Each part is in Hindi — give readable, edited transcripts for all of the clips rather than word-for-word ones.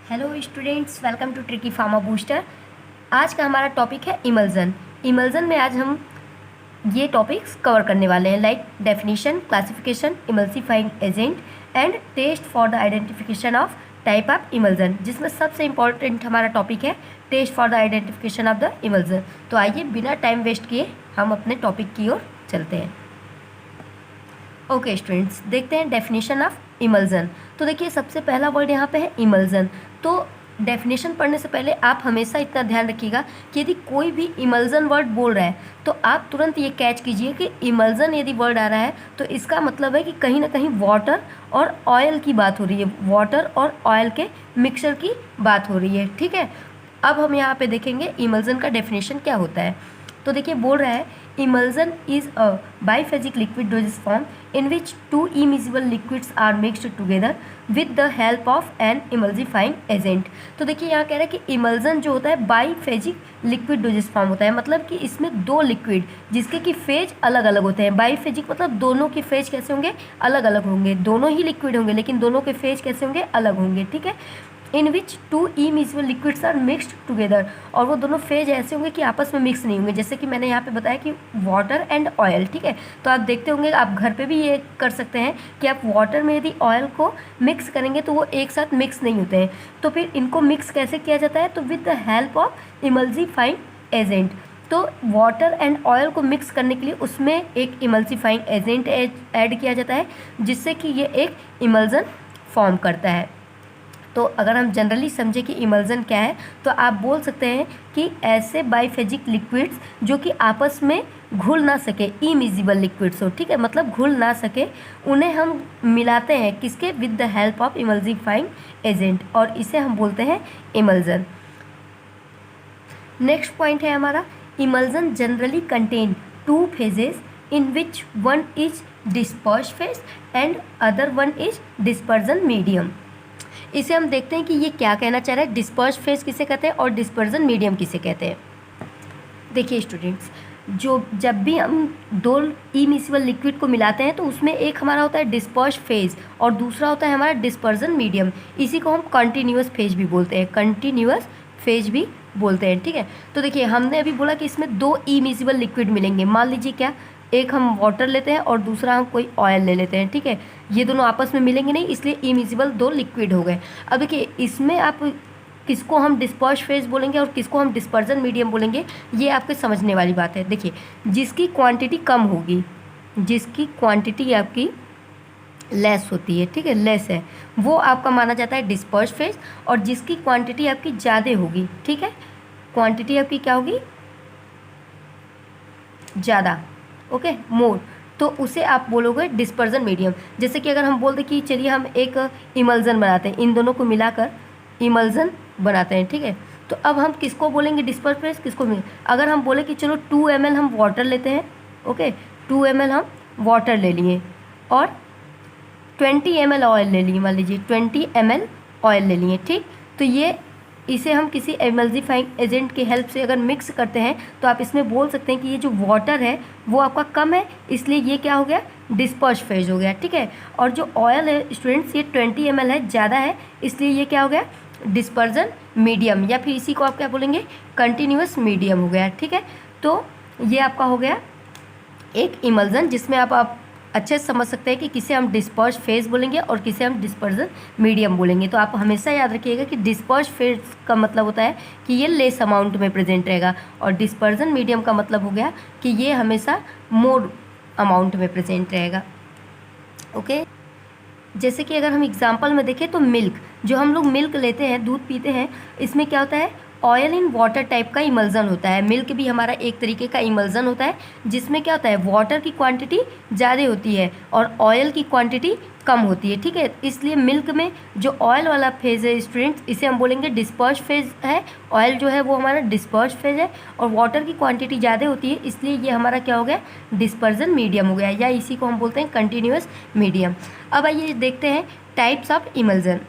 Hello students, welcome to tricky pharma booster. आज का हमारा टॉपिक है इमल्जन। इमल्जन में आज हम ये टॉपिक्स कवर करने वाले हैं, like definition, classification, emulsifying agent and test for the identification of type of emulsion, जिसमें सबसे इंपॉर्टेंट हमारा टॉपिक है test for the identification of the emulsion. तो आइए बिना टाइम वेस्ट किए हम अपने टॉपिक की ओर चलते हैं। ओके स्टूडेंट्स, देखते हैं डेफिनेशन ऑफ इमल्जन। तो देखिए, सबसे पहला वर्ड यहाँ पे है इमल्जन। तो डेफिनेशन पढ़ने से पहले आप हमेशा इतना ध्यान रखिएगा कि यदि कोई भी इमल्जन वर्ड बोल रहा है तो आप तुरंत ये कैच कीजिए कि इमल्जन यदि वर्ड आ रहा है तो इसका मतलब है कि कहीं ना कहीं वाटर और ऑयल की बात हो रही है, वाटर और ऑयल के मिक्सचर की बात हो रही है। ठीक है, अब हम यहाँ पे देखेंगे इमल्जन का डेफिनेशन क्या होता है। तो देखिए, बोल रहा है emulsion is a biphasic liquid dosage form in which two immiscible liquids are mixed together with the help of an emulsifying agent. तो देखिए, यहाँ कह रहा है कि इमल्जन जो होता है बाइफेजिक लिक्विड डोजेस फॉर्म होता है, मतलब कि इसमें दो लिक्विड जिसके कि फेज अलग अलग होते हैं। बाइफेजिक मतलब दोनों के फेज कैसे होंगे, अलग अलग होंगे। दोनों ही लिक्विड होंगे लेकिन दोनों के फेज कैसे होंगे, अलग होंगे। ठीक है, in which two immiscible liquids are mixed together, और वो दोनों फेज ऐसे होंगे कि आपस में मिक्स नहीं होंगे, जैसे कि मैंने यहाँ पे बताया कि वाटर एंड ऑयल। ठीक है, तो आप देखते होंगे, आप घर पे भी ये कर सकते हैं कि आप वाटर में यदि ऑयल को मिक्स करेंगे तो वो एक साथ मिक्स नहीं होते हैं। तो फिर इनको मिक्स कैसे किया जाता है, तो with the help of emulsifying agent. तो वाटर एंड ऑयल को मिक्स करने के लिए उसमें एक इमल्सिफाइंग एजेंट ऐड किया जाता है, जिससे कि ये एक इमल्जन फॉर्म करता है। तो अगर हम जनरली समझे कि इमल्जन क्या है, तो आप बोल सकते हैं कि ऐसे बाइफेजिक लिक्विड्स जो कि आपस में घुल ना सके, इमिजिबल लिक्विड्स हो। ठीक है, मतलब घुल ना सके, उन्हें हम मिलाते हैं किसके, with the help of emulsifying agent, और इसे हम बोलते हैं इमल्जन। नेक्स्ट पॉइंट है हमारा, emulsion generally contain two phases in which one is disperse phase and other one is dispersion medium. इसे हम देखते हैं कि ये क्या कहना चाह रहा है, डिस्पर्स फेज किसे कहते हैं और डिस्पर्जन मीडियम किसे कहते हैं। देखिए स्टूडेंट्स, जब भी हम दो इमिसिबल लिक्विड को मिलाते हैं तो उसमें एक हमारा होता है डिस्पर्स फेज और दूसरा होता है हमारा डिस्पर्जन मीडियम। इसी को हम कंटिन्यूअस फेज भी बोलते हैं, कंटिन्यूअस फेज भी बोलते हैं। ठीक है, तो देखिए, हमने अभी बोला कि इसमें दो इमिसिबल लिक्विड मिलेंगे। मान लीजिए क्या, एक हम वाटर लेते हैं और दूसरा हम कोई ऑयल ले लेते हैं। ठीक है, ये दोनों आपस में मिलेंगे नहीं, इसलिए इमिजिबल दो लिक्विड हो गए। अब देखिए, इसमें आप किसको हम डिस्पर्स फेज बोलेंगे और किसको हम डिस्पर्जन मीडियम बोलेंगे, ये आपके समझने वाली बात है। देखिए, जिसकी क्वांटिटी कम होगी, जिसकी क्वांटिटी आपकी लेस होती है, ठीक है, लेस है, वो आपका माना जाता है डिस्पर्स फेज। और जिसकी क्वांटिटी आपकी ज़्यादा होगी, ठीक है, क्वांटिटी आपकी क्या होगी, ज़्यादा, ओके, मोर, तो उसे आप बोलोगे डिस्पर्जन मीडियम। जैसे कि अगर हम बोल दें कि चलिए हम एक इमल्जन बनाते हैं, इन दोनों को मिलाकर इमल्जन बनाते हैं। ठीक है, तो अब हम किसको बोलेंगे डिस्पर्स फेज, किसको मिल, अगर हम बोले कि चलो 2 ml हम वाटर लेते हैं, ओके, 2 ml हम वाटर ले लिए और 20 ml ऑयल ले लिए, मान लीजिए 20 ml ऑयल ले लिए। ठीक, तो ये इसे हम किसी एमल्सिफाइंग एजेंट की हेल्प से अगर मिक्स करते हैं तो आप इसमें बोल सकते हैं कि ये जो वाटर है वो आपका कम है, इसलिए ये क्या हो गया, डिस्पर्स फेज हो गया। ठीक है, और जो ऑयल है स्टूडेंट्स, ये 20 ml है, ज़्यादा है, इसलिए ये क्या हो गया, डिस्पर्जन मीडियम, या फिर इसी को आप क्या बोलेंगे, कंटिन्यूअस मीडियम हो गया। ठीक है, तो ये आपका हो गया एक इमल्जन, जिसमें आप अच्छे से समझ सकते हैं कि किसे हम डिस्पर्स फेज बोलेंगे और किसे हम डिस्पर्जन मीडियम बोलेंगे। तो आप हमेशा याद रखिएगा कि डिस्पर्स फेज का मतलब होता है कि ये लेस अमाउंट में प्रेजेंट रहेगा, और डिस्पर्जन मीडियम का मतलब हो गया कि ये हमेशा मोर अमाउंट में प्रेजेंट रहेगा। ओके, जैसे कि अगर हम एग्जांपल में देखें तो मिल्क, जो हम लोग मिल्क लेते हैं, दूध पीते हैं, इसमें क्या होता है, ऑयल इन वाटर टाइप का इमल्जन होता है। मिल्क भी हमारा एक तरीके का इमल्जन होता है, जिसमें क्या होता है, वाटर की क्वांटिटी ज़्यादा होती है और ऑयल की क्वांटिटी कम होती है। ठीक है, इसलिए मिल्क में जो ऑयल वाला फेज़ है स्टूडेंट्स, इसे हम बोलेंगे डिस्पर्स फेज है। ऑयल जो है वो हमारा डिस्पर्स फेज है, और वाटर की क्वांटिटी ज़्यादा होती है, इसलिए ये हमारा क्या हो गया, डिस्पर्जन मीडियम हो गया, या इसी को हम बोलते हैं कंटिन्यूअस मीडियम। अब आइए देखते हैं टाइप्स ऑफ इमल्जन।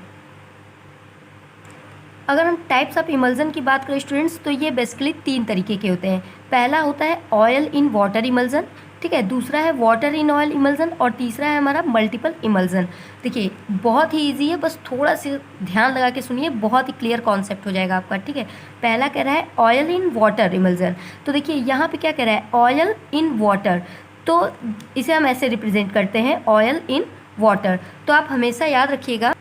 अगर हम टाइप्स ऑफ इमल्जन की बात करें स्टूडेंट्स, तो ये बेसिकली 3 तरीके के होते हैं। पहला होता है ऑयल इन वाटर इमल्जन। ठीक ठीक है, दूसरा है वाटर इन ऑयल इमल्जन और तीसरा है हमारा मल्टीपल इमल्जन। देखिए बहुत ही ईजी है, बस थोड़ा सा ध्यान लगा के सुनिए, बहुत ही क्लियर कॉन्सेप्ट हो जाएगा आपका। ठीक है, पहला कह रहा है ऑयल इन वाटर इमल्जन। तो देखिए यहाँ पे क्या कह रहा है, ऑयल इन वाटर, तो इसे हम ऐसे रिप्रेजेंट करते हैं ऑयल इन वाटर। तो आप हमेशा याद रखिएगा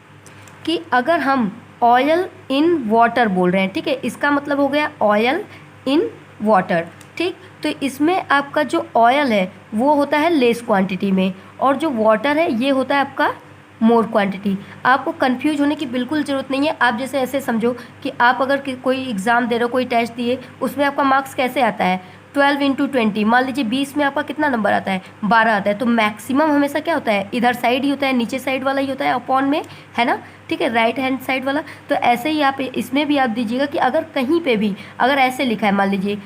कि अगर हम ऑयल इन वाटर बोल रहे हैं, ठीक है, इसका मतलब हो गया ऑयल इन वाटर। ठीक, तो इसमें आपका जो ऑयल है वो होता है लेस क्वांटिटी में और जो वाटर है ये होता है आपका मोर क्वांटिटी। आपको कंफ्यूज होने की बिल्कुल ज़रूरत नहीं है। आप जैसे ऐसे समझो कि आप अगर कोई एग्ज़ाम दे रहे हो, कोई टेस्ट दिए, उसमें आपका मार्क्स कैसे आता है 12 इंटू 20, मान लीजिए 20 में आपका कितना नंबर आता है 12 आता है, तो मैक्सिमम हमेशा क्या होता है, इधर साइड ही होता है, नीचे साइड वाला ही होता है अपॉन में, है ना। ठीक है, राइट हैंड साइड वाला। तो ऐसे ही आप इसमें भी आप दीजिएगा कि अगर कहीं पे भी अगर ऐसे लिखा है, मान लीजिए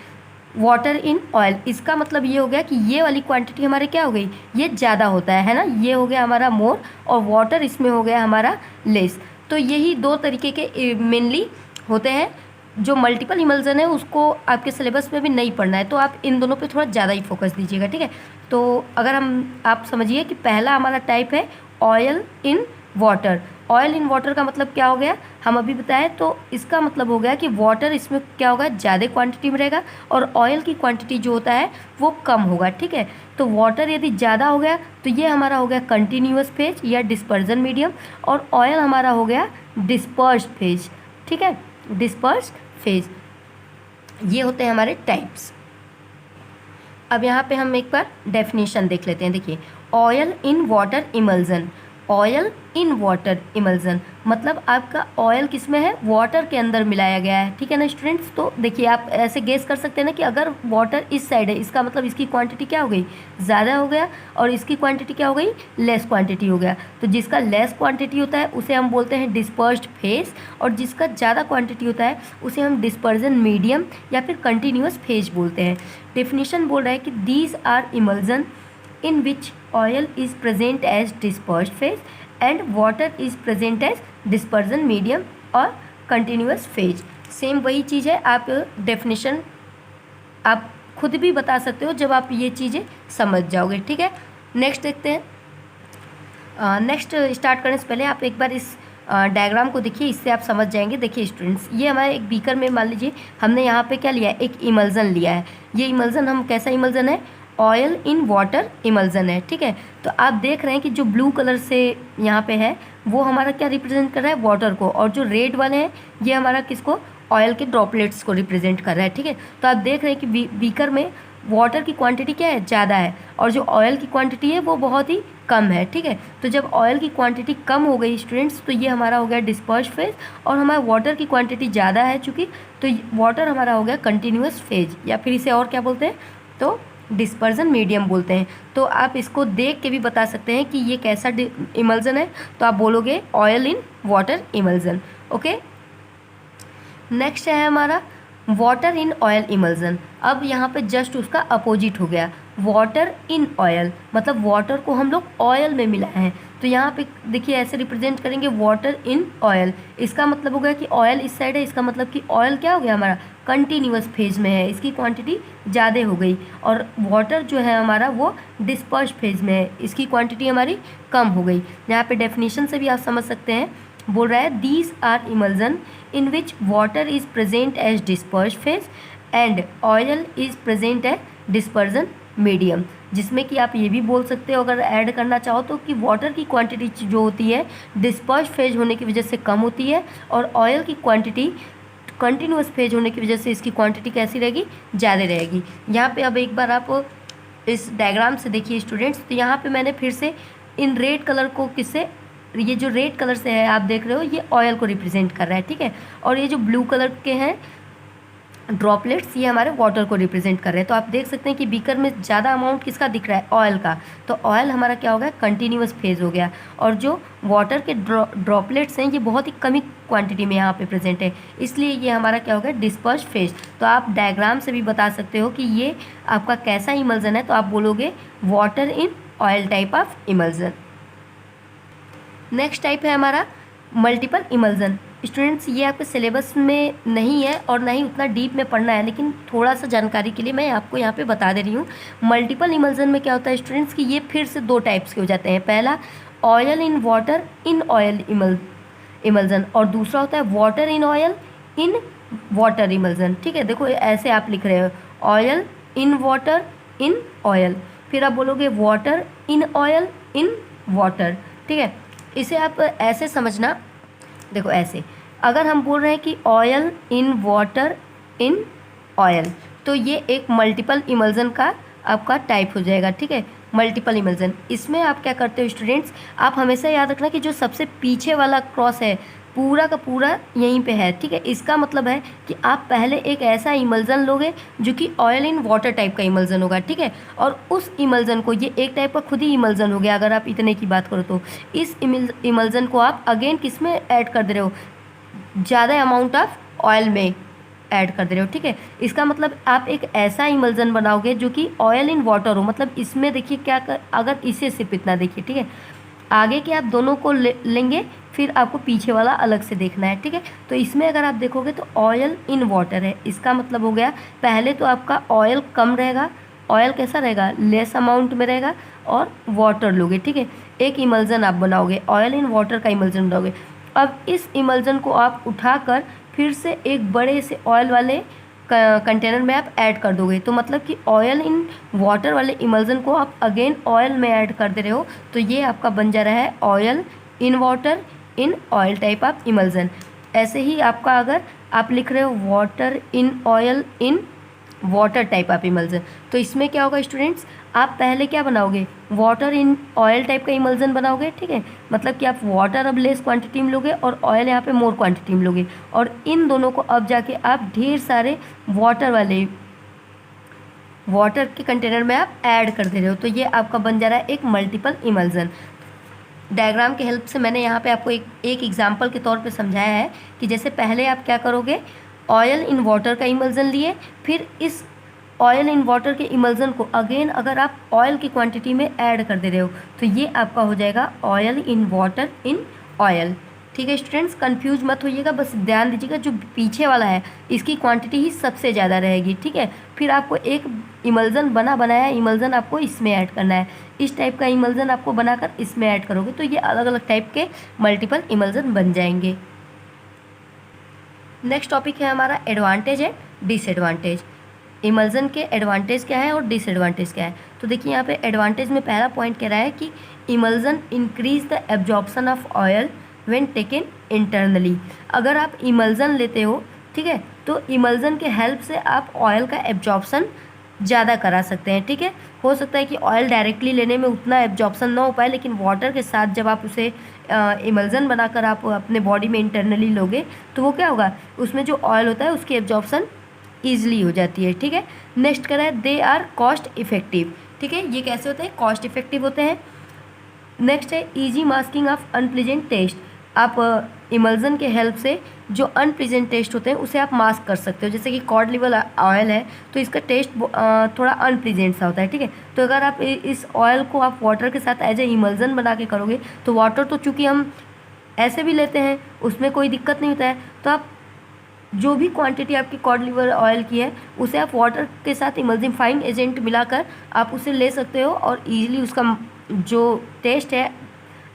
वाटर इन ऑयल, इसका मतलब ये हो गया कि ये वाली क्वांटिटी हमारे क्या हो गई, ये ज़्यादा होता है ना, ये हो गया हमारा मोर और वाटर इसमें हो गया हमारा लेस। तो यही दो तरीके के मेनली होते हैं। जो मल्टीपल इमल्जन है उसको आपके सिलेबस में भी नहीं पढ़ना है, तो आप इन दोनों पे थोड़ा ज़्यादा ही फोकस दीजिएगा। ठीक है, तो अगर आप समझिए कि पहला हमारा टाइप है oil in water. Oil in water का मतलब क्या हो गया, हम अभी बताएं, तो इसका मतलब हो गया कि वाटर इसमें क्या होगा, ज़्यादा क्वांटिटी में रहेगा और ऑयल की क्वांटिटी जो होता है वो कम होगा। ठीक है, तो वाटर यदि ज़्यादा हो गया तो ये हमारा हो गया कंटिन्यूअस फेज या डिस्पर्जन मीडियम, और ऑयल हमारा हो गया डिस्पर्स्ड फेज। ठीक है, डिस्पर्स्ड फेज, ये होते हैं हमारे टाइप्स। अब यहाँ पे हम एक बार डेफिनेशन देख लेते हैं। देखिए, oil in water emulsion, oil in water emulsion मतलब आपका ऑयल किस में है, वाटर के अंदर मिलाया गया है। ठीक है ना स्टूडेंट्स, तो देखिए आप ऐसे गेस कर सकते हैं ना कि अगर वाटर इस साइड है, इसका मतलब इसकी क्वांटिटी क्या हो गई, ज़्यादा हो गया, और इसकी क्वांटिटी क्या हो गई, लेस क्वांटिटी हो गया। तो जिसका लेस क्वांटिटी होता है उसे हम बोलते हैं डिस्पर्स्ड फेज, और जिसका ज़्यादा क्वांटिटी होता है उसे हम डिस्पर्जन मीडियम या फिर कंटिन्यूअस फेज बोलते हैं। डेफिनेशन बोल रहा है कि these are emulsion in which oil is present as dispersed phase and water is present as dispersion medium और continuous phase। सेम वही चीज़ है, आप डेफिनेशन आप खुद भी बता सकते हो जब आप ये चीज़ें समझ जाओगे। ठीक है, नेक्स्ट देखते हैं। नेक्स्ट स्टार्ट करने से पहले आप एक बार इस डायग्राम को देखिए, इससे आप समझ जाएंगे। देखिए स्टूडेंट्स, ये हमारे एक बीकर में मान लीजिए हमने यहाँ पे क्या लिया है, एक इमल्जन लिया है। ये इमल्जन हम कैसा इमल्जन है, ऑयल इन वाटर इमल्जन है। ठीक है, तो आप देख रहे हैं कि जो ब्लू कलर से यहाँ पे है वो हमारा क्या रिप्रेजेंट कर रहा है, वाटर को, और जो रेड वाले हैं ये हमारा किसको, ऑयल के ड्रॉपलेट्स को रिप्रेजेंट कर रहा है। ठीक है, तो आप देख रहे हैं कि बीकर में वाटर की क्वांटिटी क्या है, ज़्यादा है, और जो ऑयल की क्वांटिटी है वो बहुत ही कम है। ठीक है, तो जब ऑयल की क्वांटिटी कम हो गई स्टूडेंट्स, तो ये हमारा हो गया डिस्पर्स्ड फेज, और हमारा वाटर की क्वांटिटी ज़्यादा है चूँकि, तो वाटर हमारा हो गया कंटिन्यूअस फेज, या फिर इसे और क्या बोलते हैं, तो डिस्पर्जन मीडियम बोलते हैं। तो आप इसको देख के भी बता सकते हैं कि ये कैसा इमल्जन है, तो आप बोलोगे oil in water emulsion. Okay, next है हमारा वाटर इन ऑयल इमल्जन। अब यहाँ पे जस्ट उसका अपोजिट हो गया, वाटर इन ऑयल मतलब वाटर को हम लोग ऑयल में मिलाए हैं। तो यहाँ पे देखिए ऐसे रिप्रेजेंट करेंगे वाटर इन ऑयल, इसका मतलब हो गया कि ऑयल इस साइड है, इसका मतलब कि ऑयल क्या हो गया हमारा, कंटिन्यूअस फेज में है, इसकी क्वांटिटी ज़्यादा हो गई, और वाटर जो है हमारा वो डिस्पर्स्ड फेज में है, इसकी क्वांटिटी हमारी कम हो गई। यहाँ पे डेफिनेशन से भी आप समझ सकते हैं, बोल रहा है these are emulsion in which water is present as dispersed phase and oil is present as dispersion medium, जिसमें कि आप ये भी बोल सकते हो अगर ऐड करना चाहो तो कि वाटर की क्वांटिटी जो होती है डिस्पर्स्ड फेज होने की वजह से कम होती है, और ऑयल की क्वांटिटी कंटिन्यूअस फेज होने की वजह से इसकी क्वांटिटी कैसी रहेगी, ज़्यादा रहेगी। यहाँ पे अब एक बार आप इस डायग्राम से देखिए स्टूडेंट्स, तो यहाँ पे मैंने फिर से इन रेड कलर को किससे, ये जो रेड कलर से है आप देख रहे हो ये ऑयल को रिप्रेजेंट कर रहा है। ठीक है, और ये जो ब्लू कलर के हैं ड्रॉपलेट्स ये हमारे वाटर को रिप्रेजेंट कर रहे हैं। तो आप देख सकते हैं कि बीकर में ज़्यादा अमाउंट किसका दिख रहा है, ऑयल का, तो ऑयल हमारा क्या हो गया, कंटिन्यूअस फेज हो गया, और जो वाटर के ड्रॉपलेट्स हैं ये बहुत ही कमी क्वांटिटी में यहाँ पे प्रेजेंट है, इसलिए ये हमारा क्या हो गया, डिस्पर्स्ड फेज। तो आप डायग्राम से भी बता सकते हो कि ये आपका कैसा इमल्जन है, तो आप बोलोगे water in oil type of emulsion. Next type है हमारा मल्टीपल इमल्जन। स्टूडेंट्स ये आपके सिलेबस में नहीं है और ना ही उतना डीप में पढ़ना है, लेकिन थोड़ा सा जानकारी के लिए मैं आपको यहाँ पे बता दे रही हूँ। मल्टीपल इमल्जन में क्या होता है स्टूडेंट्स कि ये फिर से 2 टाइप्स के हो जाते हैं। पहला oil in water in oil emulsion, और दूसरा होता है water in oil in water emulsion. ठीक है, देखो ऐसे आप लिख रहे हो oil in water in oil, फिर आप बोलोगे water in oil in water. ठीक है, इसे आप ऐसे समझना, देखो ऐसे अगर हम बोल रहे हैं कि oil in water in oil, तो ये एक मल्टीपल इमल्जन का आपका टाइप हो जाएगा। ठीक है, मल्टीपल इमल्जन। इसमें आप क्या करते हो स्टूडेंट्स, आप हमेशा याद रखना कि जो सबसे पीछे वाला क्रॉस है पूरा का पूरा यहीं पे है। ठीक है, इसका मतलब है कि आप पहले एक ऐसा इमल्जन लोगे जो कि ऑयल इन वाटर टाइप का इमल्जन होगा। ठीक है, और उस इमल्जन को, ये एक टाइप का खुद ही इमल्जन हो गया अगर आप इतने की बात करो तो, इस इमल्जन को आप अगेन किस में ऐड कर दे रहे हो, ज़्यादा अमाउंट ऑफ ऑयल में ऐड कर दे रहे हो। ठीक है, इसका मतलब आप एक ऐसा इमल्जन बनाओगे जो कि ऑयल इन वाटर हो। मतलब इसमें देखिए क्या अगर इसे सिर्फ इतना देखिए। ठीक है, आगे के आप दोनों को लेंगे, फिर आपको पीछे वाला अलग से देखना है। ठीक है, तो इसमें अगर आप देखोगे तो ऑयल इन वाटर है, इसका मतलब हो गया पहले तो आपका ऑयल कम रहेगा, ऑयल कैसा रहेगा, लेस अमाउंट में रहेगा, और वाटर लोगे। ठीक है, एक इमल्जन आप बनाओगे, ऑयल इन वाटर का इमल्जन बनाओगे। अब इस इमल्जन को आप उठाकर फिर से एक बड़े से ऑयल वाले कंटेनर में आप ऐड कर दोगे, तो मतलब कि ऑयल इन वाटर वाले इमल्जन को आप अगेन ऑयल में ऐड कर दे रहे हो, तो ये आपका बन जा रहा है oil in water in oil type of emulsion. ऐसे ही आपका अगर आप लिख रहे हो water in oil in water type of emulsion, तो इसमें क्या होगा स्टूडेंट्स, आप पहले क्या बनाओगे, वाटर इन ऑयल टाइप का इमल्जन बनाओगे। ठीक है, मतलब कि आप वाटर अब लेस क्वांटिटी में लोगे और ऑयल यहाँ पे मोर क्वांटिटी में लोगे, और इन दोनों को अब जाके आप ढेर सारे वाटर के कंटेनर में आप ऐड कर दे रहे हो, तो ये आपका बन जा रहा है एक मल्टीपल इमल्जन। डायग्राम के हेल्प से मैंने यहाँ पे आपको एक एग्जाम्पल के तौर पे समझाया है कि जैसे पहले आप क्या करोगे, ऑयल इन वाटर का इमल्जन लिए, फिर इस ऑयल इन वाटर के इमल्जन को अगेन अगर आप ऑयल की क्वांटिटी में ऐड कर दे रहे हो, तो ये आपका हो जाएगा oil in water in oil. ठीक है स्टूडेंट्स, कंफ्यूज मत होइएगा, बस ध्यान दीजिएगा जो पीछे वाला है इसकी क्वांटिटी ही सबसे ज़्यादा रहेगी। ठीक है, फिर आपको एक इमल्जन बनाया इमल्जन आपको इसमें ऐड करना है, इस टाइप का इमल्जन आपको बनाकर इसमें ऐड करोगे, तो ये अलग अलग टाइप के मल्टीपल इमल्जन बन जाएंगे। नेक्स्ट टॉपिक है हमारा एडवांटेज एंड डिसएडवांटेज। इमल्जन के एडवांटेज क्या है और डिसएडवांटेज क्या है, तो देखिए यहाँ पे एडवांटेज में पहला पॉइंट कह रहा है कि emulsion increase the absorption of oil when taken internally. अगर आप इमल्जन लेते हो, ठीक है, तो इमल्जन के हेल्प से आप ऑयल का एब्जॉर्प्शन ज़्यादा करा सकते हैं। ठीक है, हो सकता है कि ऑयल डायरेक्टली लेने में उतना एब्जॉर्प्शन ना हो पाए, लेकिन वाटर के साथ जब आप उसे इमल्जन बनाकर आप अपने बॉडी में इंटरनली लोगे, तो वो क्या होगा, उसमें जो ऑयल होता है उसकी एब्जॉर्प्शन ईजिली हो जाती है। ठीक है, नेक्स्ट कह रहा है दे आर कॉस्ट इफेक्टिव। ठीक है, ये कैसे होते हैं, कॉस्ट इफेक्टिव होते हैं। नेक्स्ट है easy masking of unpleasant taste. आप इमल्जन के हेल्प से जो अनप्लीजेंट टेस्ट होते हैं उसे आप मास्क कर सकते हो, जैसे कि कॉड लिवर ऑयल है तो इसका टेस्ट थोड़ा अनप्लीजेंट सा होता है। ठीक है, तो अगर आप इस ऑयल को आप वाटर के साथ एज ए इमल्जन बना के करोगे, तो वाटर तो चूँकि हम ऐसे भी लेते हैं उसमें कोई दिक्कत नहीं होता है, तो आप जो भी क्वांटिटी आपकी कॉड लिवर ऑयल की है उसे आप वाटर के साथ इमल्सिफाइंग एजेंट मिलाकर आप उसे ले सकते हो, और ईजिली उसका जो टेस्ट है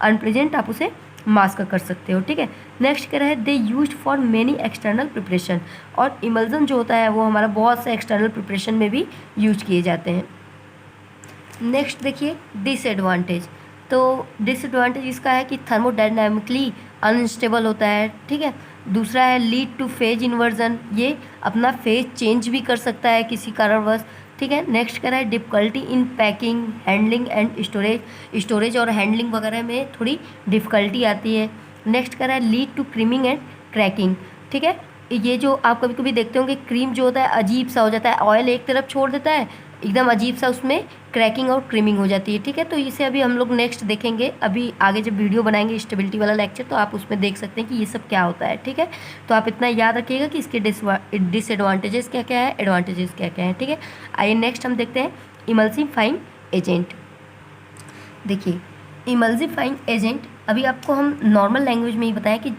अनप्लीजेंट आप उसे मास्क कर सकते हो। ठीक है, नेक्स्ट कह रहा है they used for many external preparation, और इमल्जन जो होता है वो हमारा बहुत से एक्सटर्नल प्रिपरेशन में भी यूज किए जाते हैं। नेक्स्ट देखिए डिसएडवांटेज, तो डिसएडवांटेज इसका है कि थर्मोडायनामिकली अनस्टेबल होता है। ठीक है, दूसरा है लीड टू फेज इन्वर्जन, ये अपना फेज चेंज भी कर सकता है किसी कारणवश। ठीक है, नेक्स्ट कह रहा है difficulty in packing handling and storage और हैंडलिंग वगैरह में थोड़ी डिफ़िकल्टी आती है। नेक्स्ट कह रहा है lead to creaming and cracking. ठीक है, ये जो आप कभी कभी देखते होंगे क्रीम जो होता है अजीब सा हो जाता है, ऑयल एक तरफ छोड़ देता है, एकदम अजीब सा उसमें क्रैकिंग और क्रीमिंग हो जाती है। ठीक है, तो इसे अभी हम लोग नेक्स्ट देखेंगे, अभी आगे जब वीडियो बनाएंगे स्टेबिलिटी वाला लेक्चर, तो आप उसमें देख सकते हैं कि ये सब क्या होता है। ठीक है, तो आप इतना याद रखिएगा कि इसके डिसएडवांटेजेस क्या क्या है, एडवांटेजेस क्या क्या है। ठीक है, आइए नेक्स्ट हम देखते हैं इमल्सिफाइंग एजेंट। देखिए इमल्सिफाइंग एजेंट, अभी आपको हम नॉर्मल लैंग्वेज में ही बताएं कि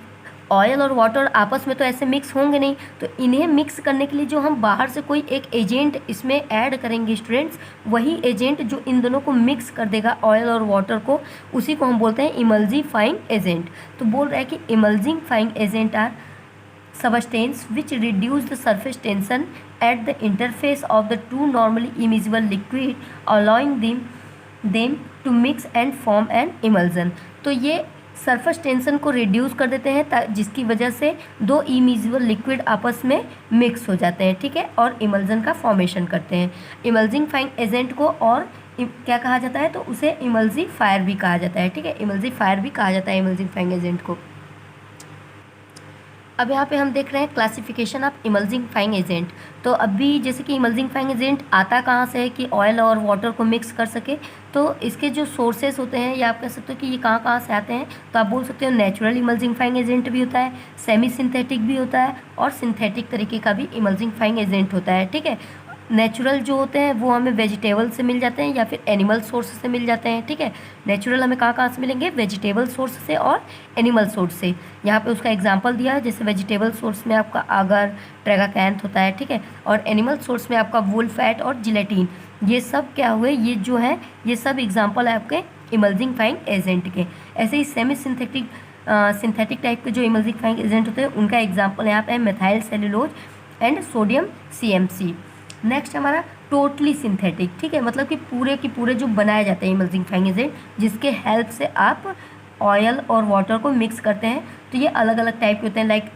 ऑयल और वाटर आपस में तो ऐसे मिक्स होंगे नहीं, तो इन्हें मिक्स करने के लिए जो हम बाहर से कोई एक एजेंट इसमें ऐड करेंगे स्टूडेंट्स, वही एजेंट जो इन दोनों को मिक्स कर देगा ऑयल और वाटर को, उसी को हम बोलते हैं इमल्सीफाइंग एजेंट। तो बोल रहा है कि emulsifying agent are substance which reduce the surface tension at the interface of the two normally immiscible liquid, allowing them to mix and form an emulsion। तो ये सरफेस टेंशन को रिड्यूस कर देते हैं जिसकी वजह से दो इमिजिबल लिक्विड आपस में मिक्स हो जाते हैं, ठीक है, और इमल्जन का फॉर्मेशन करते हैं। इमल्सिफाइंग एजेंट को और क्या कहा जाता है, तो उसे इमल्सीफायर भी कहा जाता है, ठीक है, इमल्सीफायर भी कहा जाता है इमल्सिफाइंग एजेंट को। अब यहाँ पे हम देख रहे हैं क्लासिफिकेशन ऑफ इमल्सिफाइंग एजेंट। तो अभी जैसे कि इमल्सिफाइंग एजेंट आता कहाँ से है कि ऑयल और वाटर को मिक्स कर सके, तो इसके जो सोर्सेस होते हैं या आप कह सकते हो कि ये कहाँ कहाँ से आते हैं, तो आप बोल सकते हो नेचुरल इमल्सिफाइंग एजेंट भी होता है, सेमी सिंथेटिक भी होता है, और सिंथेटिक तरीके का भी इमल्सिफाइंग एजेंट होता है, ठीक है। नेचुरल जो होते हैं वो हमें वेजिटेबल से मिल जाते हैं या फिर एनिमल सोर्स से मिल जाते हैं, ठीक है। नेचुरल हमें कहाँ कहाँ से मिलेंगे, वेजिटेबल सोर्स से और एनिमल सोर्स से। यहाँ पे उसका एग्जांपल दिया है, जैसे वेजिटेबल सोर्स में आपका आगर, ट्रेगाकैंथ होता है, ठीक है, और एनिमल सोर्स में आपका वूल फैट और जिलेटिन। ये सब क्या हुए, ये जो है ये सब एग्जाम्पल है आपके इमल्सिफाइंग एजेंट के। ऐसे ही सेमी सिंथेटिक सिंथेटिक टाइप के जो इमल्सिफाइंग एजेंट होते हैं उनका एग्जाम्पल यहाँ पे है methyl cellulose and sodium CMC। Next हमारा टोटली सिंथेटिक, ठीक है, मतलब कि पूरे के पूरे जो बनाए जाते हैं इमल्सिफाइंग एजेंट जिसके हेल्प से आप ऑयल और वाटर को मिक्स करते हैं। तो ये अलग अलग टाइप के होते हैं, लाइक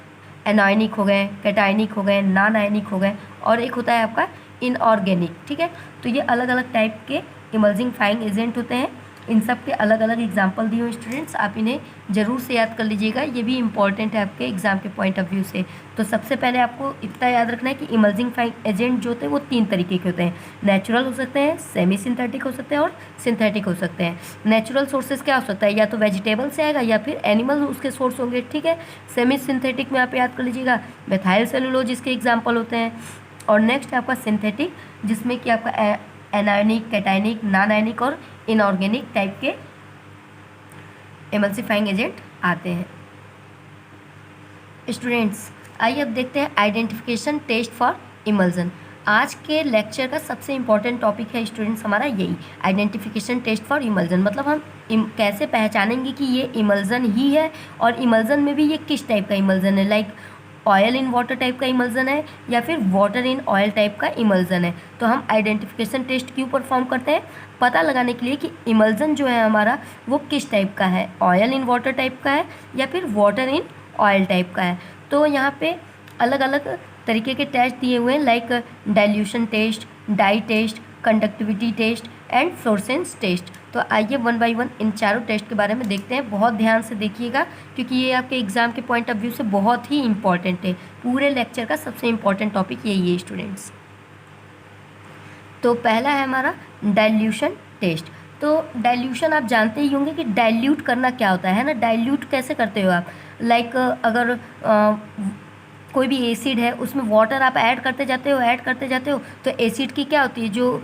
एनायनिक हो गए, कैटायनिक हो गए, नॉन आयनिक हो गए, और एक होता है आपका इनऑर्गेनिक, ठीक है। तो ये अलग अलग टाइप के इमल्सिफाइंग एजेंट होते हैं। इन सब के अलग अलग एग्जाम्पल दिए हुए स्टूडेंट्स, आप इन्हें ज़रूर से याद कर लीजिएगा, ये भी इंपॉर्टेंट है आपके एग्जाम के पॉइंट ऑफ व्यू से। तो सबसे पहले आपको इतना याद रखना है कि इमल्सिफाइंग एजेंट जो होते हैं वो 3 तरीके के होते हैं, नेचुरल हो सकते हैं, सेमी सिंथेटिक हो सकते हैं और सिंथेटिक हो सकते हैं। नेचुरल सोर्सेज क्या हो सकता है, या तो वेजिटेबल से आएगा या फिर एनिमल उसके सोर्स होंगे, ठीक है। सेमी सिंथेटिक में आप याद कर लीजिएगा मेथाइल सेलुलोज इसके एग्जाम्पल होते हैं। और नेक्स्ट आपका सिंथेटिक, जिसमें कि आपका एनायनिक, कैटायनिक, नॉन आयनिक और इनऑर्गेनिक टाइप के इमल्सिफाइंग एजेंट आते हैं। स्टूडेंट्स आइए अब देखते हैं आइडेंटिफिकेशन टेस्ट फॉर इमल्सन। आज के लेक्चर का सबसे इंपॉर्टेंट टॉपिक है स्टूडेंट्स हमारा यही, आइडेंटिफिकेशन टेस्ट फॉर इमल्सन। मतलब हम कैसे पहचानेंगे कि ये इमल्सन ही है, और इमल्सन में भी ये किस टाइप का इमल्सन है, like oil in water type का इमल्सन है या फिर वाटर इन ऑयल टाइप का इमल्सन है। तो हम आइडेंटिफिकेशन टेस्ट क्यों परफॉर्म करते हैं, पता लगाने के लिए कि इमल्सन जो है हमारा वो किस टाइप का है, ऑयल इन वाटर टाइप का है या फिर वाटर इन ऑयल टाइप का है। तो यहाँ पे अलग अलग तरीके के टेस्ट दिए हुए हैं, like dilution test, dye test, conductivity test and fluorescence test. तो आइए 1 बाय 1 इन चारों टेस्ट के बारे में देखते हैं। बहुत ध्यान से देखिएगा क्योंकि ये आपके एग्जाम के पॉइंट ऑफ व्यू से बहुत ही इंपॉर्टेंट है। पूरे लेक्चर का सबसे इंपॉर्टेंट टॉपिक यही है स्टूडेंट्स। तो पहला है हमारा डाइल्यूशन टेस्ट। तो डाइल्यूशन आप जानते ही होंगे कि डाइल्यूट करना क्या होता है ना। डाइल्यूट कैसे करते हो आप, लाइक अगर कोई भी एसिड है उसमें वाटर आप ऐड करते जाते हो तो एसिड की क्या होती है, जो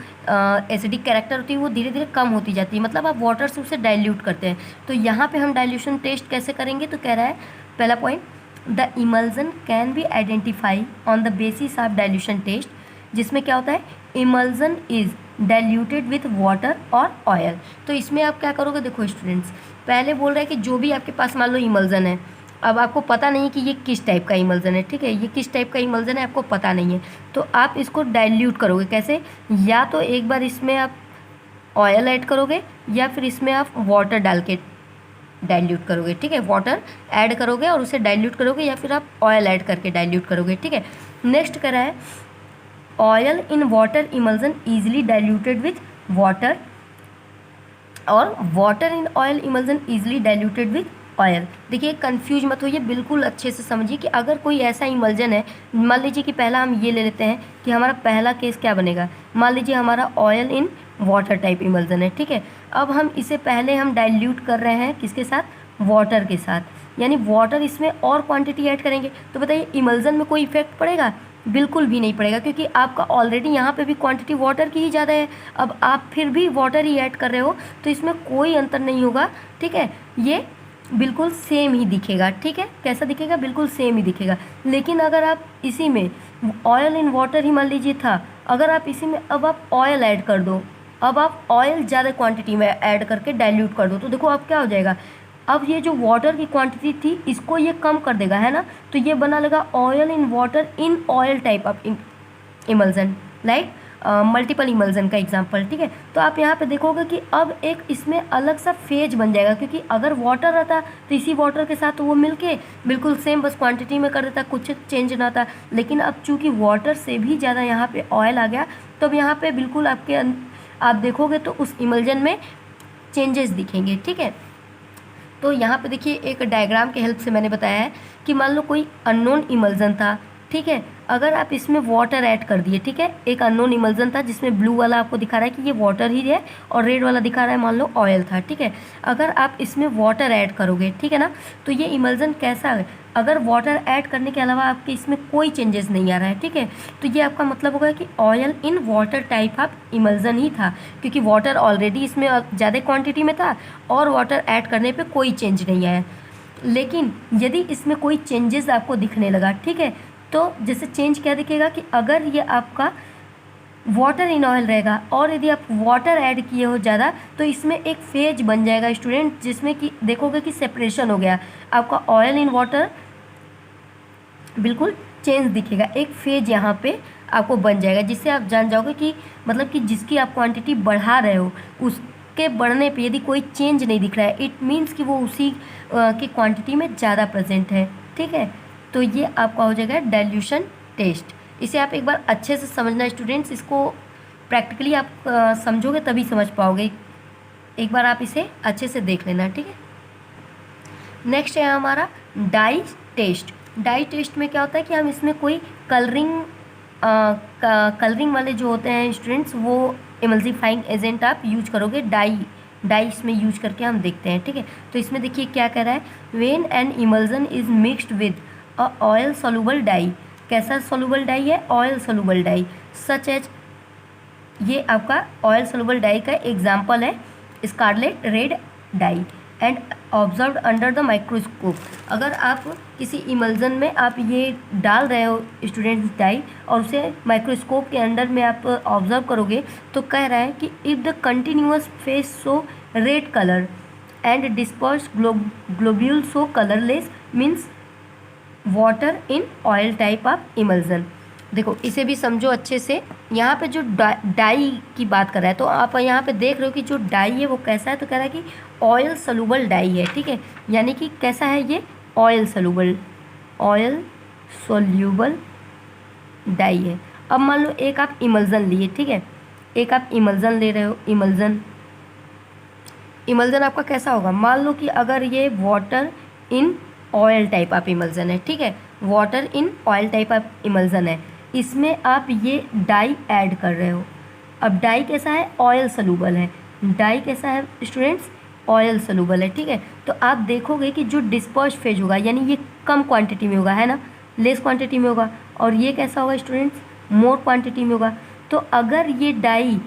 एसिडिक कैरेक्टर होती है वो धीरे धीरे कम होती जाती है, मतलब आप वाटर से उसे डाइल्यूट करते हैं। तो यहाँ पे हम डाइल्यूशन टेस्ट कैसे करेंगे, तो कह रहा है पहला point, the emulsion can be identify on the basis of dilution test, जिसमें क्या होता है, emulsion is diluted with water और ऑयल। तो इसमें आप क्या करोगे, देखो स्टूडेंट्स, पहले बोल रहा है कि जो भी आपके पास मान लो इमल्सन है, अब आपको पता नहीं कि ये किस टाइप का इमल्सन है, ठीक है, ये किस टाइप का इमल्सन है आपको पता नहीं है, तो आप इसको डाइल्यूट करोगे कैसे, या तो एक बार इसमें आप ऑयल ऐड करोगे या फिर इसमें आप वाटर डाल के डाइल्यूट करोगे, ठीक है, वाटर ऐड करोगे और उसे डाइल्यूट करोगे या फिर आप ऑयल ऐड करके डाइल्यूट करोगे, ठीक है। नेक्स्ट करा है, oil in water emulsion easily diluted with water, और water in oil emulsion easily diluted with oil. देखिए कंफ्यूज मत होइए, बिल्कुल अच्छे से समझिए कि अगर कोई ऐसा इमल्जन है, मान लीजिए कि पहला हम ये ले लेते हैं कि हमारा पहला केस क्या बनेगा, मान लीजिए हमारा oil in water type emulsion है, ठीक है। अब हम इसे पहले हम डाइल्यूट कर रहे हैं किसके साथ, वाटर के साथ, यानी वाटर इसमें और क्वांटिटी ऐड करेंगे, तो बताइए इमल्जन में कोई इफेक्ट पड़ेगा, बिल्कुल भी नहीं पड़ेगा, क्योंकि आपका ऑलरेडी यहाँ पे भी क्वांटिटी वाटर की ही ज़्यादा है, अब आप फिर भी वाटर ही ऐड कर रहे हो तो इसमें कोई अंतर नहीं होगा, ठीक है। ये बिल्कुल सेम ही दिखेगा, ठीक है। कैसा दिखेगा? बिल्कुल सेम ही दिखेगा। लेकिन अगर आप इसी में ऑयल इन वाटर ही मान लीजिए था, अगर आप इसी में अब आप ऑयल ऐड कर दो, अब आप ऑयल ज़्यादा क्वांटिटी में ऐड करके डाइल्यूट कर दो, तो देखो अब क्या हो जाएगा, अब ये जो वाटर की क्वांटिटी थी इसको ये कम कर देगा, है ना। तो ये बना लगा oil in water in oil type of emulsion, like multiple emulsion का एग्जांपल, ठीक है। तो आप यहाँ पे देखोगे कि अब एक इसमें अलग सा फेज बन जाएगा, क्योंकि अगर वाटर रहता तो इसी वाटर के साथ वो मिलके बिल्कुल सेम बस क्वांटिटी में कर देता, कुछ चेंज ना था। लेकिन अब चूंकि वाटर से भी ज़्यादा यहाँ पे ऑयल आ गया, तो अब यहाँ पे बिल्कुल आप देखोगे तो उस इमल्जन में चेंजेस दिखेंगे, ठीक है। तो यहाँ पे देखिए एक डायग्राम के हेल्प से मैंने बताया है कि मान लो कोई अननोन इमल्जन था, ठीक है। अगर आप इसमें वाटर ऐड कर दिए, ठीक है, एक अननोन इमल्जन था जिसमें ब्लू वाला आपको दिखा रहा है कि ये वाटर ही है और रेड वाला दिखा रहा है मान लो ऑयल था, ठीक है। अगर आप इसमें वाटर ऐड करोगे, ठीक है ना, तो ये इमल्जन कैसा है, अगर वाटर ऐड करने के अलावा आपके इसमें कोई चेंजेस नहीं आ रहा है, ठीक है, तो ये आपका मतलब होगा कि oil in water type of emulsion ही था, क्योंकि वाटर ऑलरेडी इसमें ज़्यादा क्वांटिटी में था और वाटर ऐड करने पे कोई चेंज नहीं आया। लेकिन यदि इसमें कोई चेंजेस आपको दिखने लगा, ठीक है, तो जैसे चेंज क्या दिखेगा कि अगर ये आपका वाटर इन ऑयल रहेगा और यदि आप वाटर ऐड किए हो ज़्यादा, तो इसमें एक फेज बन जाएगा स्टूडेंट, जिसमें कि देखोगे कि सेपरेशन हो गया, आपका ऑयल इन वाटर बिल्कुल चेंज दिखेगा, एक फेज यहाँ पे आपको बन जाएगा, जिससे आप जान जाओगे कि मतलब कि जिसकी आप क्वांटिटी बढ़ा रहे हो उसके बढ़ने पे यदि कोई चेंज नहीं दिख रहा है, इट मीन्स कि वो उसी की क्वांटिटी में ज़्यादा प्रेजेंट है, ठीक है। तो ये आपका हो जाएगा डाइल्यूशन टेस्ट। इसे आप एक बार अच्छे से समझना स्टूडेंट्स, इसको प्रैक्टिकली आप समझोगे तभी समझ पाओगे, एक बार आप इसे अच्छे से देख लेना, ठीक है। नेक्स्ट है हमारा डाई टेस्ट। डाई टेस्ट में क्या होता है कि हम इसमें कोई कलरिंग वाले जो होते हैं स्टूडेंट्स, वो इमल्सिफाइंग एजेंट आप यूज करोगे, डाई इसमें यूज करके हम देखते हैं, ठीक है। तो इसमें देखिए क्या कह रहा है, when an emulsion is mixed with a oil soluble dye. कैसा सोलुबल डाई है? Oil soluble dye, such as, ये आपका ऑयल सोलुबल डाई का एग्जाम्पल है scarlet red dye and observe under the microscope. अगर आप किसी इमल्जन में आप ये डाल रहे हो स्टूडेंट्स डाई और उसे माइक्रोस्कोप के अंडर में आप ऑब्जर्व करोगे, तो कह रहा है कि if the continuous face show red colour and disperse globule show colourless, means water in oil type of emulsion. देखो इसे भी समझो अच्छे से, यहाँ पे जो डाई की बात कर रहा है, तो आप यहाँ पे देख रहे हो कि जो डाई है वो कैसा है, तो कह रहा है कि ऑयल सोलुबल डाई है, ठीक है। यानी कि कैसा है ये? ऑयल सोलुबल डाई है। अब मान लो एक आप इमल्जन लिए, ठीक है, एक आप इमल्जन ले रहे हो, इमल्जन आपका कैसा होगा? मान लो कि अगर ये water in oil type of emulsion है, ठीक है, water in oil type of emulsion है, इसमें आप ये डाई ऐड कर रहे हो। अब डाई कैसा है? ऑयल सोलुबल है। डाई कैसा है स्टूडेंट्स? ऑयल सोलुबल है, ठीक है। तो आप देखोगे कि जो डिस्पर्स फेज होगा, यानी ये कम क्वांटिटी में होगा, है ना, लेस क्वांटिटी में होगा, और ये कैसा होगा स्टूडेंट्स? मोर क्वांटिटी में होगा। तो अगर ये डाई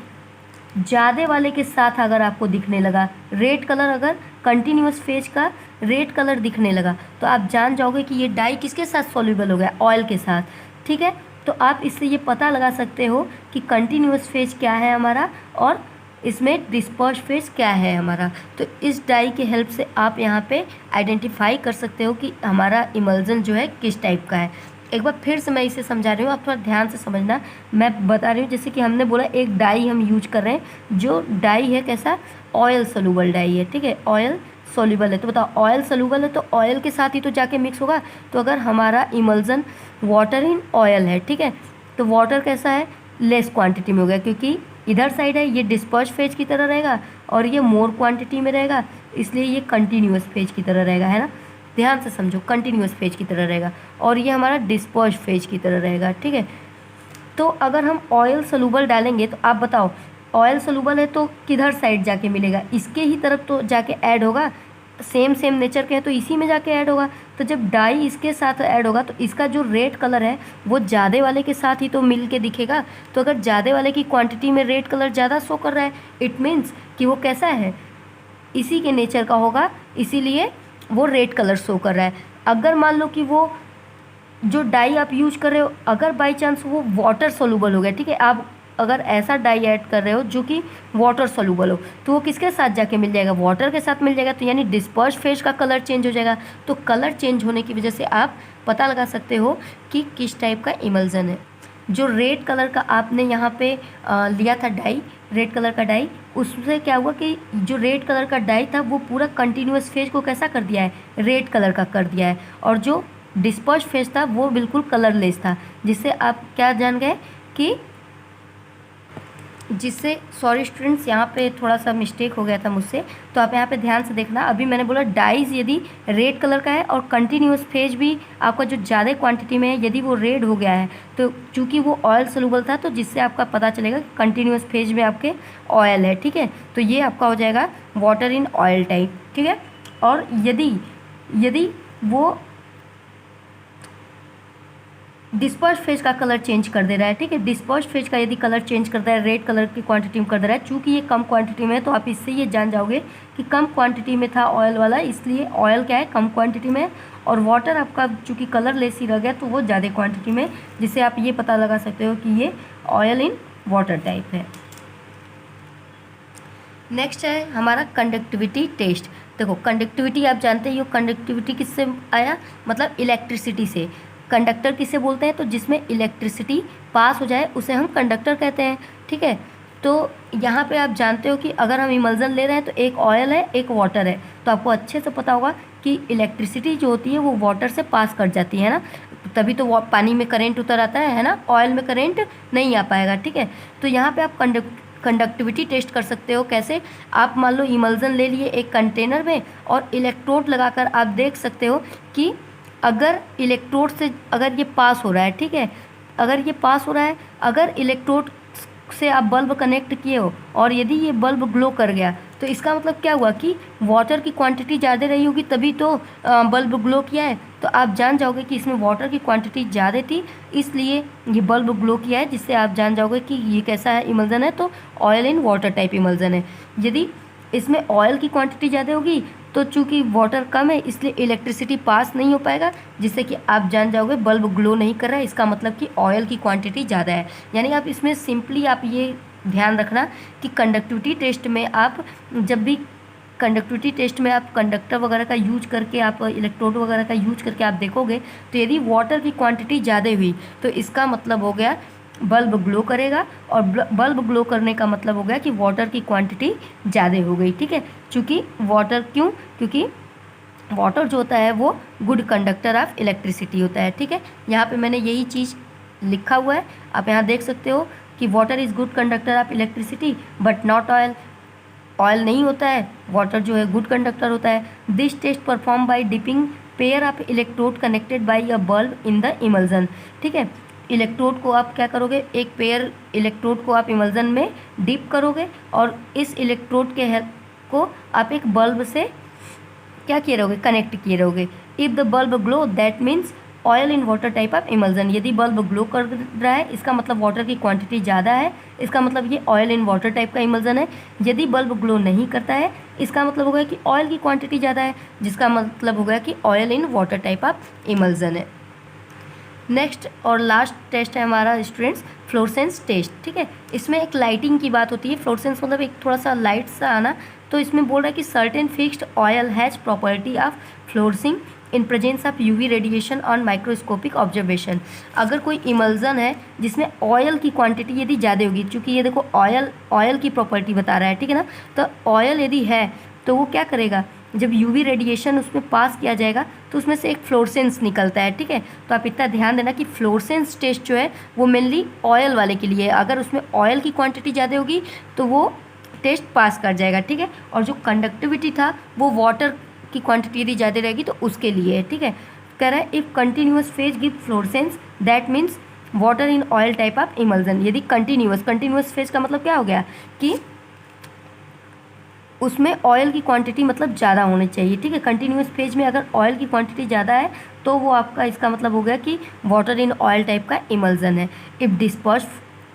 ज़्यादा वाले के साथ अगर आपको दिखने लगा रेड कलर, अगर कंटिन्यूस फेज का रेड कलर दिखने लगा, तो आप जान जाओगे कि ये डाई किसके साथ सॉल्युबल हो गया? ऑयल के साथ, ठीक है। तो आप इससे ये पता लगा सकते हो कि कंटिन्यूस फेज क्या है हमारा और इसमें डिस्पर्स फेज क्या है हमारा। तो इस डाई के हेल्प से आप यहाँ पे आइडेंटिफाई कर सकते हो कि हमारा इमल्जन जो है किस टाइप का है। एक बार फिर से मैं इसे समझा रही हूँ, आप थोड़ा ध्यान से समझना। मैं बता रही हूँ जैसे कि हमने बोला एक डाई हम यूज कर रहे हैं, जो डाई है कैसा? ऑयल सोलुबल डाई है, ठीक है, ऑयल सोल्यूबल है। तो बताओ ऑयल सोल्यूबल है तो ऑयल के साथ ही तो जाके मिक्स होगा। तो अगर हमारा इमल्जन वाटर इन ऑयल है, ठीक है, तो वाटर कैसा है? लेस क्वांटिटी में हो गया, क्योंकि इधर साइड है ये डिस्पर्स फेज की तरह रहेगा और ये मोर क्वांटिटी में रहेगा, इसलिए ये कंटिन्यूस फेज की तरह रहेगा, है ना। ध्यान से समझो, कंटिन्यूस फेज की तरह रहेगा और ये हमारा डिस्पर्स फेज की तरह रहेगा, ठीक है। तो अगर हम ऑयल सोलुबल डालेंगे तो आप बताओ ऑयल सोलुबल है तो किधर साइड जाके मिलेगा? इसके ही तरफ तो जाके ऐड होगा, सेम नेचर के हैं तो इसी में जाके ऐड होगा। तो जब डाई इसके साथ ऐड होगा तो इसका जो रेड कलर है वो ज़्यादा वाले के साथ ही तो मिल के दिखेगा। तो अगर ज़्यादा वाले की क्वांटिटी में रेड कलर ज़्यादा शो कर रहा है, इट मीन्स कि वो कैसा है? इसी के नेचर का होगा, इसीलिए वो रेड कलर शो कर रहा है। अगर मान लो कि वो जो डाई आप यूज कर रहे हो अगर बाई चांस वो वाटर सोलूबल हो गया, ठीक है, आप अगर ऐसा डाई ऐड कर रहे हो जो कि वाटर सोलूबल हो तो वो किसके साथ जाके मिल जाएगा, वाटर के साथ मिल जाएगा। तो यानी डिस्पर्स फेज का कलर चेंज हो जाएगा। तो कलर चेंज होने की वजह से आप पता लगा सकते हो कि किस टाइप का इमल्जन है। जो रेड कलर का आपने यहाँ पे लिया था डाई, रेड कलर का डाई, उससे क्या हुआ कि जो रेड कलर का डाई था वो पूरा कंटिन्यूस फेज को कैसा कर दिया है, रेड कलर का कर दिया है। और जो डिस्पर्स फेज था वो बिल्कुल कलरलेस था, जिससे आप क्या जान गए कि जिससे, सॉरी स्टूडेंट्स यहाँ पे थोड़ा सा मिस्टेक हो गया था मुझसे, तो आप यहाँ पे ध्यान से देखना। अभी मैंने बोला डाइज यदि रेड कलर का है और कंटिन्यूस फेज भी आपका जो ज़्यादा क्वांटिटी में है यदि वो रेड हो गया है तो चूँकि वो ऑयल सोलूबल था तो जिससे आपका पता चलेगा कि कंटिन्यूस फेज में आपके ऑयल है, ठीक है। तो ये आपका हो जाएगा वाटर इन ऑयल टाइप, ठीक है। और यदि वो डिस्पर्स फेज का कलर चेंज कर दे रहा है, ठीक है, डिस्पर्स फेज का यदि कलर चेंज करता है, रेड कलर की क्वांटिटी में कर दे रहा है, चूँकि ये कम क्वांटिटी में है तो आप इससे ये जान जाओगे कि कम क्वांटिटी में था ऑयल वाला, इसलिए ऑयल क्या है, कम क्वांटिटी में। और वाटर आपका चूँकि कलरलेस ही रह गया तो वो ज़्यादा क्वांटिटी में, जिससे आप ये पता लगा सकते हो कि ये ऑयल इन वाटर टाइप है। नेक्स्ट है हमारा कंडक्टिविटी टेस्ट। देखो कंडक्टिविटी आप जानते ही हो, कंडक्टिविटी किससे आया, मतलब इलेक्ट्रिसिटी से। कंडक्टर किसे बोलते हैं, तो जिसमें इलेक्ट्रिसिटी पास हो जाए उसे हम कंडक्टर कहते हैं, ठीक है। तो यहाँ पे आप जानते हो कि अगर हम इमल्जन ले रहे हैं तो एक ऑयल है एक वाटर है, तो आपको अच्छे से पता होगा कि इलेक्ट्रिसिटी जो होती है वो वाटर से पास कर जाती है ना, तभी तो वो पानी में करंट उतर आता है ना, ऑयल में करंट नहीं आ पाएगा, ठीक है। तो यहाँ पे आप कंडक्टिविटी टेस्ट कर सकते हो। कैसे, आप मान लो इमल्जन ले लिए एक कंटेनर में और इलेक्ट्रोड लगाकर आप देख सकते हो कि अगर इलेक्ट्रोड से अगर ये पास हो रहा है, ठीक है, अगर ये पास हो रहा है, अगर इलेक्ट्रोड से आप बल्ब कनेक्ट किए हो और यदि ये बल्ब ग्लो कर गया तो इसका मतलब क्या हुआ कि वाटर की क्वांटिटी ज़्यादा रही होगी तभी तो बल्ब ग्लो किया है। तो आप जान जाओगे कि इसमें वाटर की क्वांटिटी ज़्यादा थी इसलिए ये बल्ब ग्लो किया है, जिससे आप जान जाओगे कि ये कैसा है, इमल्जन है, तो oil in water type emulsion है। यदि इसमें ऑयल की क्वांटिटी ज़्यादा होगी तो चूंकि वाटर कम है इसलिए इलेक्ट्रिसिटी पास नहीं हो पाएगा, जिससे कि आप जान जाओगे बल्ब ग्लो नहीं कर रहा है, इसका मतलब कि ऑयल की क्वांटिटी ज़्यादा है। यानी आप इसमें सिंपली आप ये ध्यान रखना कि कंडक्टिविटी टेस्ट में आप जब भी कंडक्टिविटी टेस्ट में आप कंडक्टर वगैरह का यूज करके, आप इलेक्ट्रोड वगैरह का यूज करके आप देखोगे तो यदि वाटर की क्वांटिटी ज़्यादा हुई तो इसका मतलब हो गया बल्ब ग्लो करेगा, और बल्ब ग्लो करने का मतलब हो गया कि वाटर की क्वांटिटी ज़्यादा हो गई, ठीक है। चूँकि वाटर क्योंकि वाटर जो होता है वो गुड कंडक्टर ऑफ इलेक्ट्रिसिटी होता है, ठीक है। यहाँ पे मैंने यही चीज़ लिखा हुआ है, आप यहाँ देख सकते हो कि water is good conductor of electricity but not oil. Oil नहीं होता है, वाटर जो है गुड कंडक्टर होता है। This test perform by dipping pair of electrode connected by a bulb in the emulsion, ठीक है। इलेक्ट्रोड को आप क्या करोगे, एक पेयर इलेक्ट्रोड को आप इमल्जन में डिप करोगे और इस इलेक्ट्रोड के हेल्प को आप एक बल्ब से क्या किए रहोगे, कनेक्ट किए रहोगे। If the bulb glow that means oil in water type of emulsion. यदि बल्ब ग्लो कर रहा है इसका मतलब वाटर की क्वांटिटी ज़्यादा है, इसका मतलब ये ऑयल इन वाटर टाइप का इमल्जन है। यदि बल्ब ग्लो नहीं करता है इसका मतलब होगा कि ऑयल की क्वांटिटी ज़्यादा है, जिसका मतलब होगा कि oil in water type of emulsion है। नेक्स्ट और लास्ट टेस्ट है हमारा स्टूडेंट्स फ्लोरेसेंस टेस्ट, ठीक है। इसमें एक लाइटिंग की बात होती है, फ्लोरेसेंस मतलब एक थोड़ा सा लाइट सा आना। तो इसमें बोल रहा है कि certain fixed oil has property of fluorescing in presence of UV radiation on microscopic observation. अगर कोई इमल्जन है जिसमें ऑयल की क्वांटिटी यदि ज़्यादा होगी, चूँकि ये देखो ऑयल की प्रॉपर्टी बता रहा है, ठीक है ना, तो ऑयल यदि है तो वो क्या करेगा, जब यूवी रेडिएशन उसमें पास किया जाएगा तो उसमें से एक फ्लोरेसेंस निकलता है, ठीक है। तो आप इतना ध्यान देना कि फ्लोरेसेंस टेस्ट जो है वो मेनली ऑयल वाले के लिए है। अगर उसमें ऑयल की क्वांटिटी ज़्यादा होगी तो वो टेस्ट पास कर जाएगा, ठीक है। और जो कंडक्टिविटी था वो वाटर की क्वांटिटी यदि ज़्यादा रहेगी तो उसके लिए है, ठीक है। कह रहा है if continuous phase give fluorescence that means water in oil type of emulsion. यदि कंटिन्यूस फेज का मतलब क्या हो गया कि उसमें ऑयल की क्वांटिटी मतलब ज़्यादा होनी चाहिए, ठीक है। कंटिन्यूस फेज में अगर ऑयल की क्वांटिटी ज़्यादा है तो वो आपका इसका मतलब हो गया कि वाटर इन ऑयल टाइप का इमल्जन है। If disperse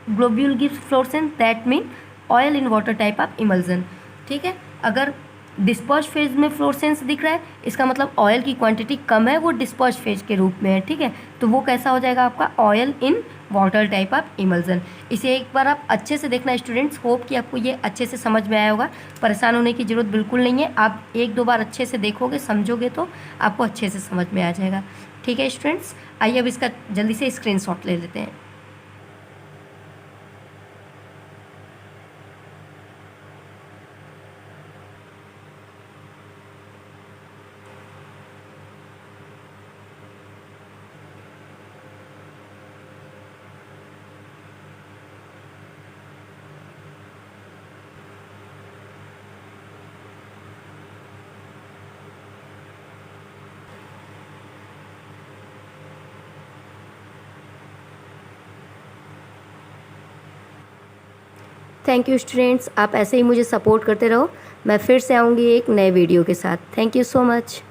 globule gives fluorescence that mean oil in water type of emulsion, ठीक है। अगर डिस्पर्स फेज में फ्लोरेसेंस दिख रहा है, इसका मतलब ऑयल की क्वांटिटी कम है, वो डिस्पर्स फेज के रूप में है, ठीक है। तो वो कैसा हो जाएगा आपका oil in water type of emulsion. इसे एक बार आप अच्छे से देखना स्टूडेंट्स, होप कि आपको ये अच्छे से समझ में आया होगा। परेशान होने की ज़रूरत बिल्कुल नहीं है, आप एक दो बार अच्छे से देखोगे समझोगे तो आपको अच्छे से समझ में आ जाएगा, ठीक है स्टूडेंट्स। आइए अब इसका जल्दी से स्क्रीनशॉट ले लेते हैं। थैंक यू स्टूडेंट्स, आप ऐसे ही मुझे सपोर्ट करते रहो। मैं फिर से आऊँगी एक नए वीडियो के साथ। Thank you so much.